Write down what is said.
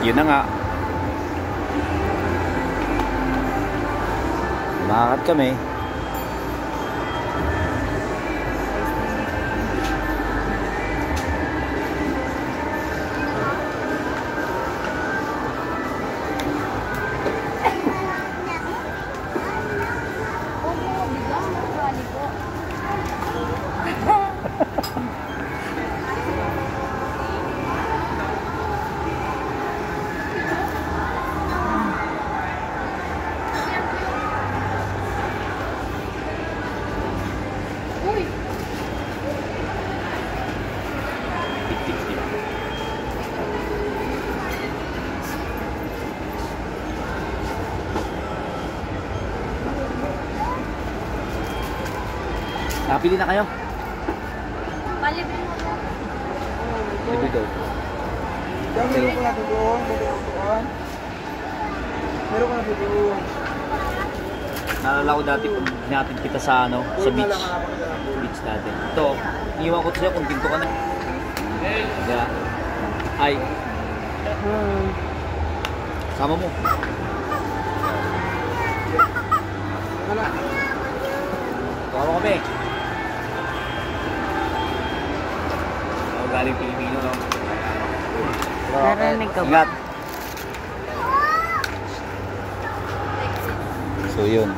Yun na nga. Lumakad kami. Napili na kayo? Palibre mo po. Libre daw. Meron ko na doon. Meron ko na doon. Naalala ko dati kung natin kita sa ano, sa beach. Beach natin. Ito, iiwan ko sa'yo kung ginto ka na. Yeah. Ay. Sama mo. Wala. Tuwa mo kami. Galing Pilipino, no? Narinig ka ba? Ingat. So yun.